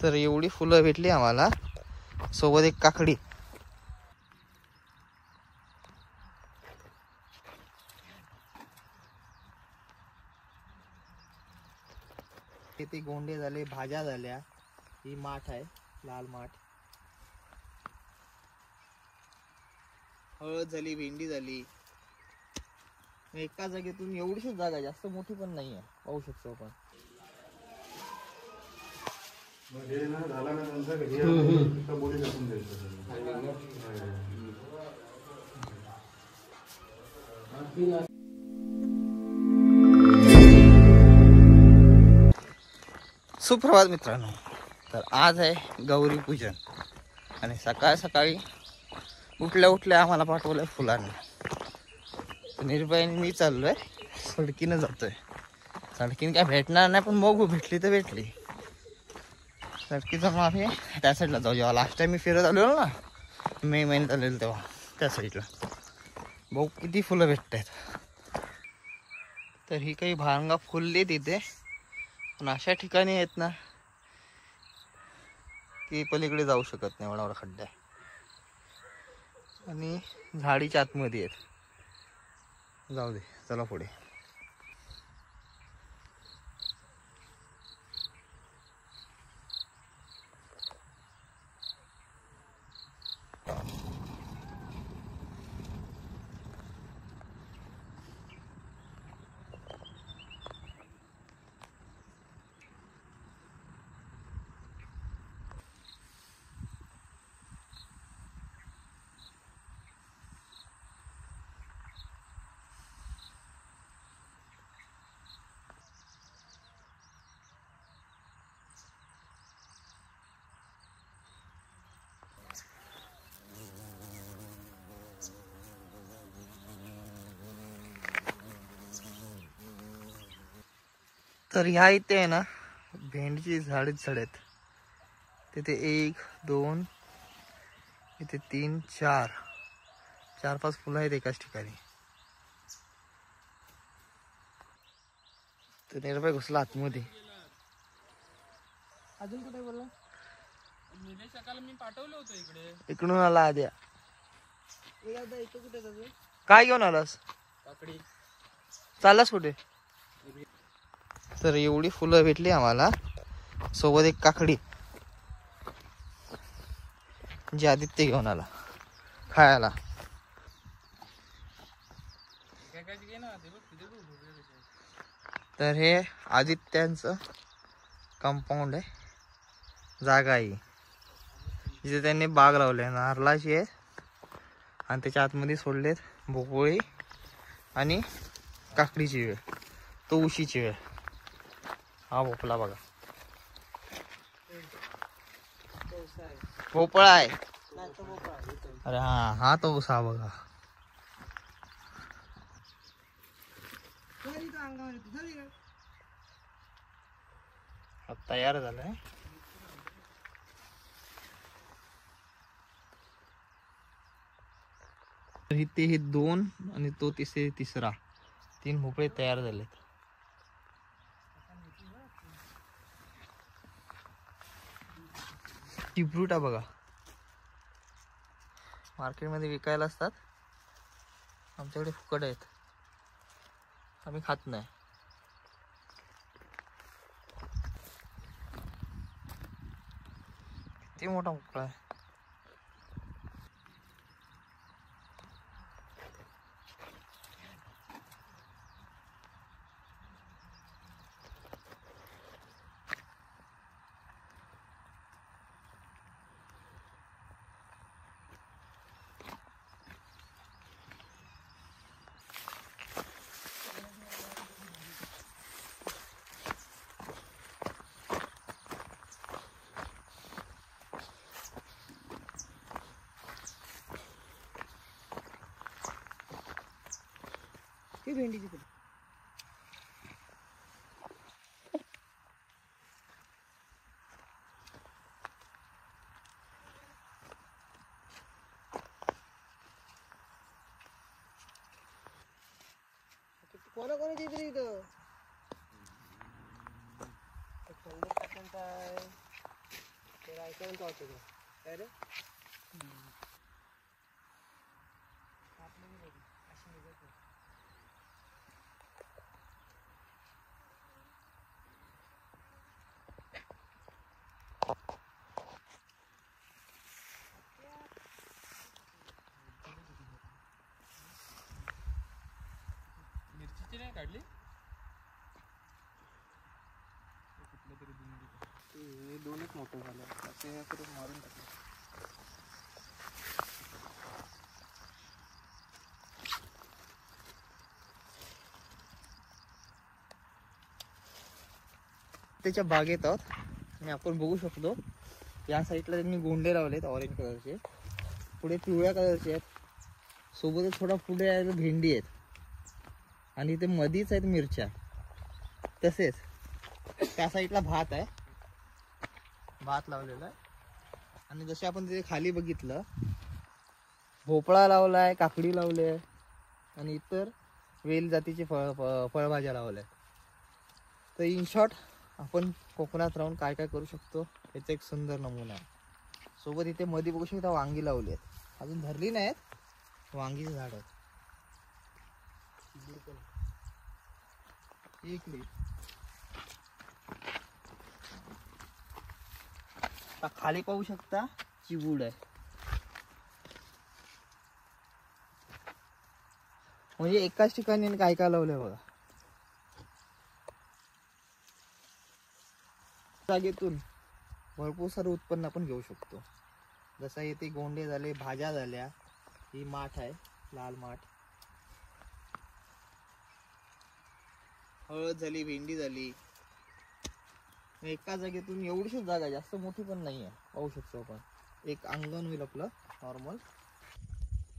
तर एवढी फुलं भेटली आम्हाला, सोबत एक काकडी. किती गोंडे झाले, भाज्या झाल्या. ही माठ आहे, लाल माठ. हळद झाली, भेंडी झाली. एका जागेतून एवढीच जागा, जास्त मोठी पण नाही आहे, पाहू शकतो आपण. सुप्रभात मित्रांनो. तर आज आहे गौरी पूजन आणि सकाळ सकाळी उठल्या उठल्या आम्हाला पाठवलंय फुलांना. निर्भयाने मी चाललोय, सडकीनं जातोय. सडकीन काय भेटणार नाही, पण बघू, भेटली तर भेटली. सडकीचा माफी त्या साईडला जाऊ. जेव्हा लास्ट टाइम मी फिरत आलेलो ना, मे महिन्यात आलेलो तेव्हा, त्या साईडला बघू किती फुलं भेटत आहेत. तर ही काही भांगा फुलली तिथे, पण अशा ठिकाणी आहेत ना की पलीकडे जाऊ शकत नाही, एवढा खड्डा आहे. आणि झाडीच्या आतमध्ये आहेत. जाऊ दे, चला पुढे. तर ह्या इथे आहे ना भेंडीची झाडच झाड आहेत. तिथे 1 2 इथे 3 4 4-5 फुलं आहेत एकाच ठिकाणी. तर निर्भय घुसला आतमध्ये. अजून कुठे बोलला? सकाळी मी पाठवलं होतं इकडे. इकडून आला आद्या. काय घेऊन आलास? काकडी. चाललास कुठे? तर एवढी फुलं भेटली आम्हाला, सोबत एक काकडी, जी आदित्य घेऊन आला खायला. तर हे आदित्यांचं कंपाऊंड आहे, जागा आहे जिथे त्यांनी बाग लावले. नारळाची आहे आणि त्याच्या आतमध्ये सोडलेत भोपळी आणि काकडीची वेळ, तो उशीची वेळ. हा भोपळा बघा, भोपळा आहे. अरे हा, हा तो उसा बघा. तयार झालाय. इथे हे 2 आणि तो तिसरा 3 भोपळे तयार झालेत. टिपरूटा बघा, मार्केटमध्ये विकायला असतात, आमच्याकडे फुकट आहेत, आम्ही खात नाही. किती मोठा भोपळा आहे. भेंडीची फुलं कोणाकोणाची तरी इथं मिरचीची नाही काढली हे दोनच मोठं झालं असे करून मारून टाकलं. त्याच्या बागेत आहोत आणि आपण बघू शकतो या साईडला त्यांनी गोंडे लावलेत ऑरेंज कलरचे, पुढे पिवळ्या कलरचे आहेत, सोबतच थोडा पुढे आहे भेंडी आहेत आणि इथे मधीच आहेत मिरच्या. तसेच त्या साईडला भात आहे, भात लावलेला आहे. आणि जसे आपण तिथे खाली बघितलं भोपळा लावलाय, काकडी लावली आहे आणि इतर वेल जातीचे फळभाज्या लावल्या. तर इन शॉर्ट आपण कोकणात राहून काय काय करू शकतो याचा एक सुंदर नमुना आहे. सोबत इथे मध्ये बघू शकता वांगी लावली आहेत, अजून धरली नाहीत, वांगीचे झाड आहेत. खाली पाहू शकता चिबूड आहे. म्हणजे एकाच ठिकाणी काय काय लावलंय बघा. जागेतून भरपूर सारं उत्पन्न आपण घेऊ शकतो. जसं इथे गोंडे झाले, भाज्या झाल्या, ही माठ आहे लाल माठ, हळद झाली, भेंडी झाली. एका जागेतून एवढीशी जागा, जास्त मोठी पण नाही आहे, पाहू शकतो आपण. एक अंगण होईल आपलं नॉर्मल.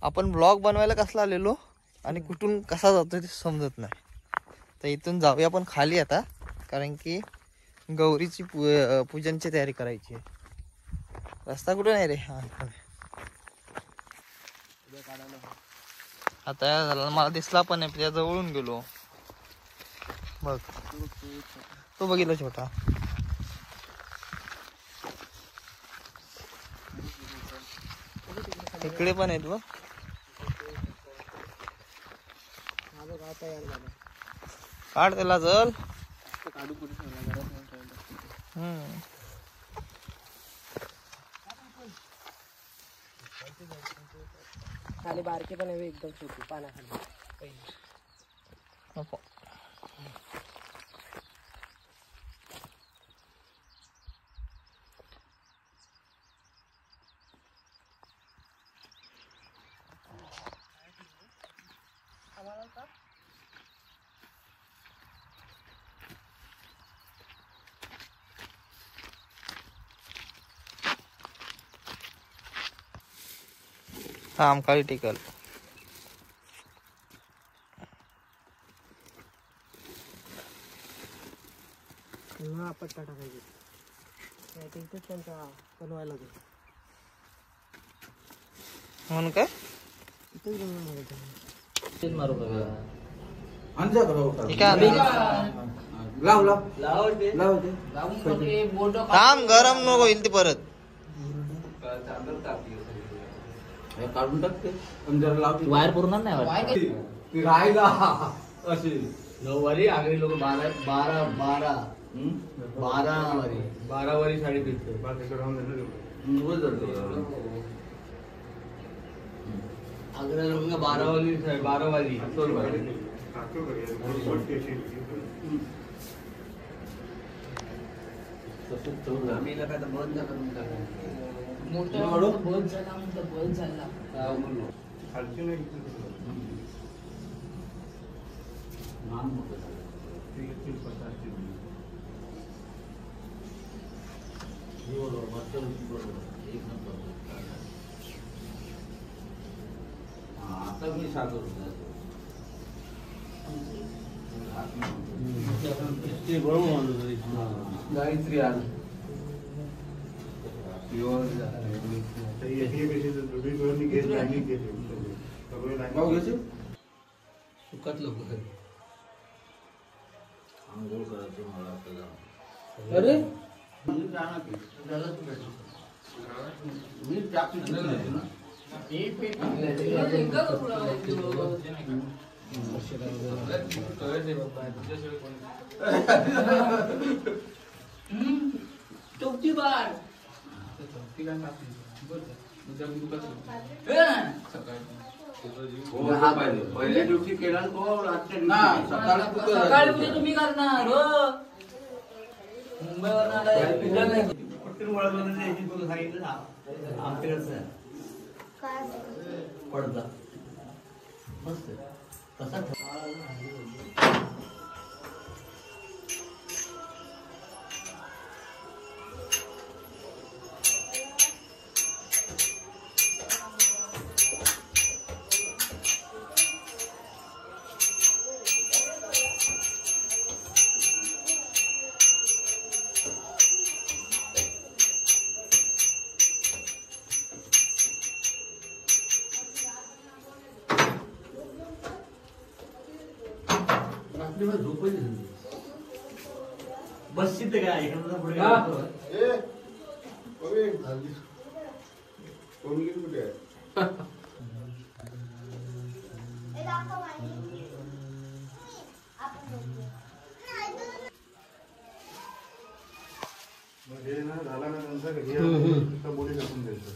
आपण ब्लॉग बनवायला कसला आलेलो आणि कुठून कसा जातो ते समजत नाही. तर इथून जाऊया आपण खाली आता, कारण की गौरीची पूजनची तयारी करायची आहे. रस्ता कुठे नाही रे. आता झाला मला दिसला पण नाही, त्या जवळून गेलो बघ. तो बघितला छोटा. इकडे पण आहेत बघ. काढ त्याला चल. खाली बारके पण आहे एकदम छोटी पाण्याखाली. थांब खाली टिकल. पट्टा टाकायची इथेच त्यांचा बनवायला लागेल म्हणून काय इथेच मारू थांब, गरम नको होईल ते परत. काढून टाकते वायर पुरणार नाही राहायला अशी 9 वारी आगरी लोक 12 वारी साडी पिकते. आग्रा लोक 12 वारी आम्ही काय तर बंद करून बंद झाला आता मी सांगत गायत्री आलं सुखात लोक आंघोळ करायचं मला आता. अरे मी टाकून दिलं ना. चौथी बार पहिल्या दिवशी केला तो रात्री सकाळी उद्या तुम्ही करणार हो मुंबईवर पडदा मस्त तसा बस शिकते काय झाला ना नंतर बोली टाकून द्यायचं.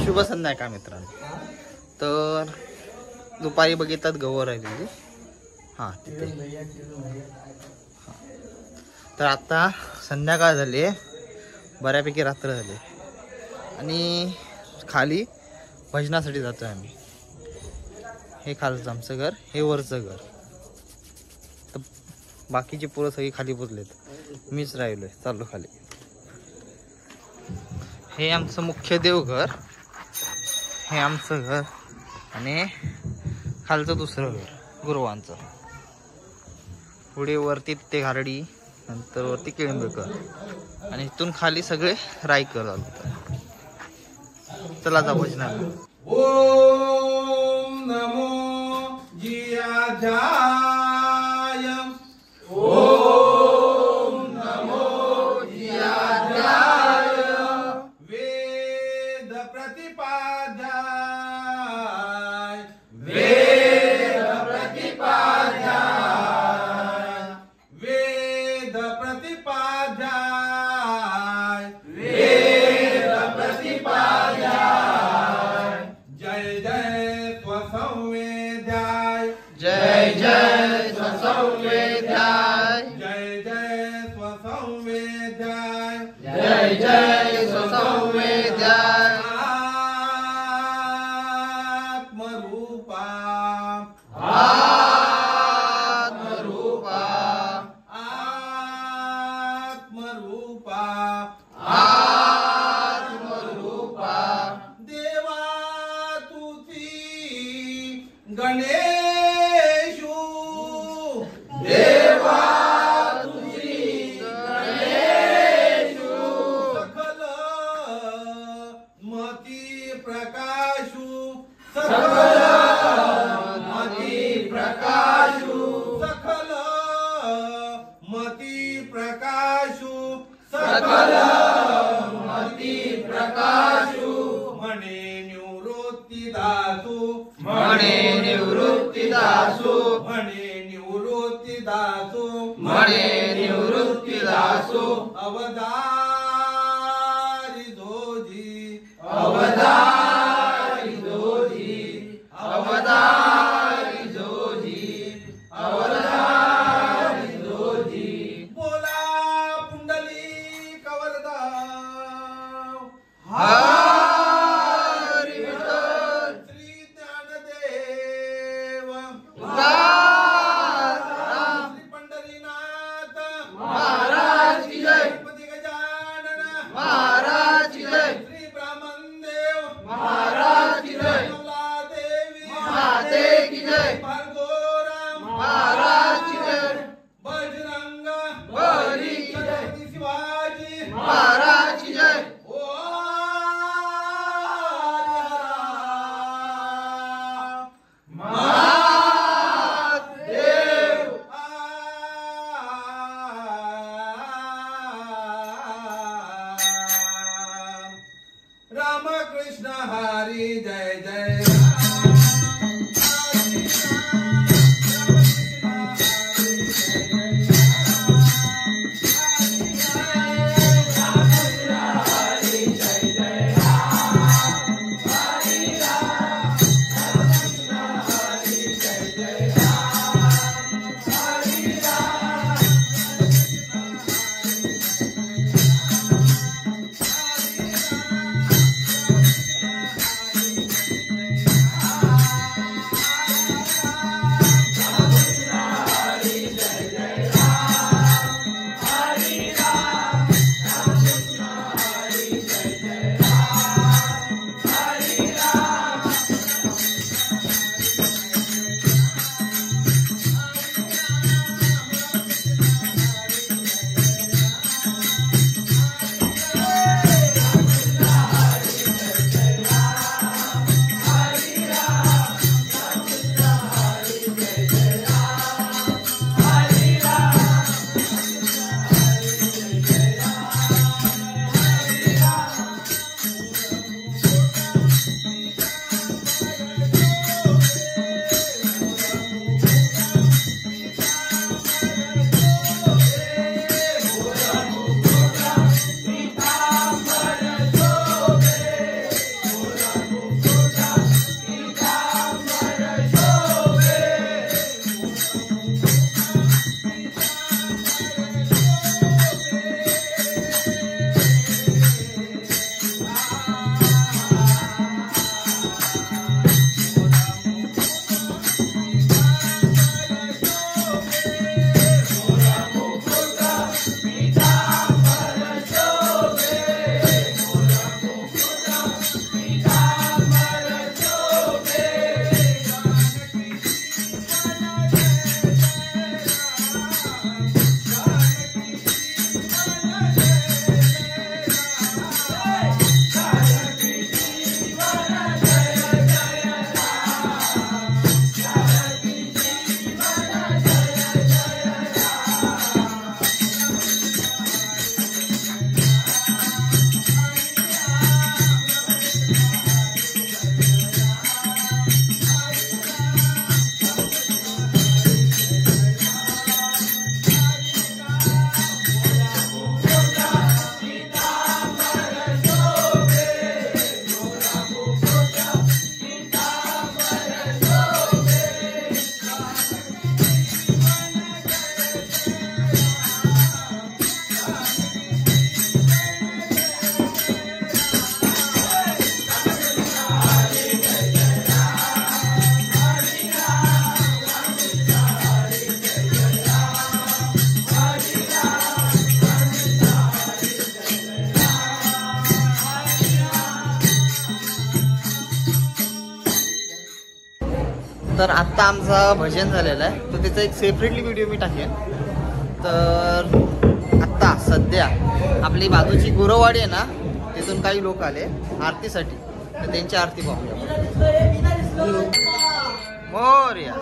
शुभ संध्याकाळ मित्रांनो. तर दुपारी बघितलं गवर आहे तिथे. हां तिथे. तर आता संध्याकाळ झाली आहे, बऱ्यापैकी रात्र झाली आणि खाली भजनासाठी जातो आहे आम्ही. हे खालचं आमचं घर, हे वरचं घर. तर बाकीची पोरं सगळी खाली पोचलेत, मीच राहिलोय, चाललो खाली. हे आमचं मुख्य देवघर, हे आमचं घर आणि खालचं दुसरं घर गुरुवांचं. पुढे वरती ते घारडी, नंतर वरती केळंबेकर आणि इथून खाली सगळे रायकर चालतात. चला जा भजनाला. ओम नमो जियाजाय. ओम नमो जियाजाय. वेद प्रतिपाद्याय. वेद प्रतिपाद्याय. वेद प्रतिपाद्याय. वेद प्रतिपाद्याय. जय जय स्वसंवेद्याय. जय जय स्वसंवेद्याय. जय जय स्वसंवेद्याय. जय जय स्वसंवेद्याय. आत्मरूपा. आत्मरूपा. आत्मरूपा. आत्मरूपा. देवा तुझी गणेशू. देवा तुझी गणेशू. सकल मती प्रकाशू. सकल निवृत्ती दासू म्हणे निवृत्ती दासू म्हणे निवृत्ती दासू म्हणे निवृत्ती दासू अवतारी जोजी अवतारी जोजी अवतारी जोजी अवतारी जोजी बोला पुंडली कवरदा हरी विठ्ठल श्री ज्ञानदेव तुकाराम श्री पंढरीनाथ महाराज की जय गणपती गजानन महाराज की जय श्री ब्राह्मणदेव महाराज की जय देवी माते की जय भार्गोराम महाराज की जय बजरंग बली की जय छत्रपती शिवाजी महाराज की जय ओ हरिहरा महादेव राम कृष्ण हरी जय जय तर आत्ता आमचा भजन झालेला आहे, तर त्याचा एक सेपरेटली व्हिडिओ मी टाकेन. तर आत्ता सध्या आपली बाजूची गुरववाडी आहे ना, तिथून काही लोक आले आरतीसाठी, तर त्यांची आरती पाहूया. मोरया.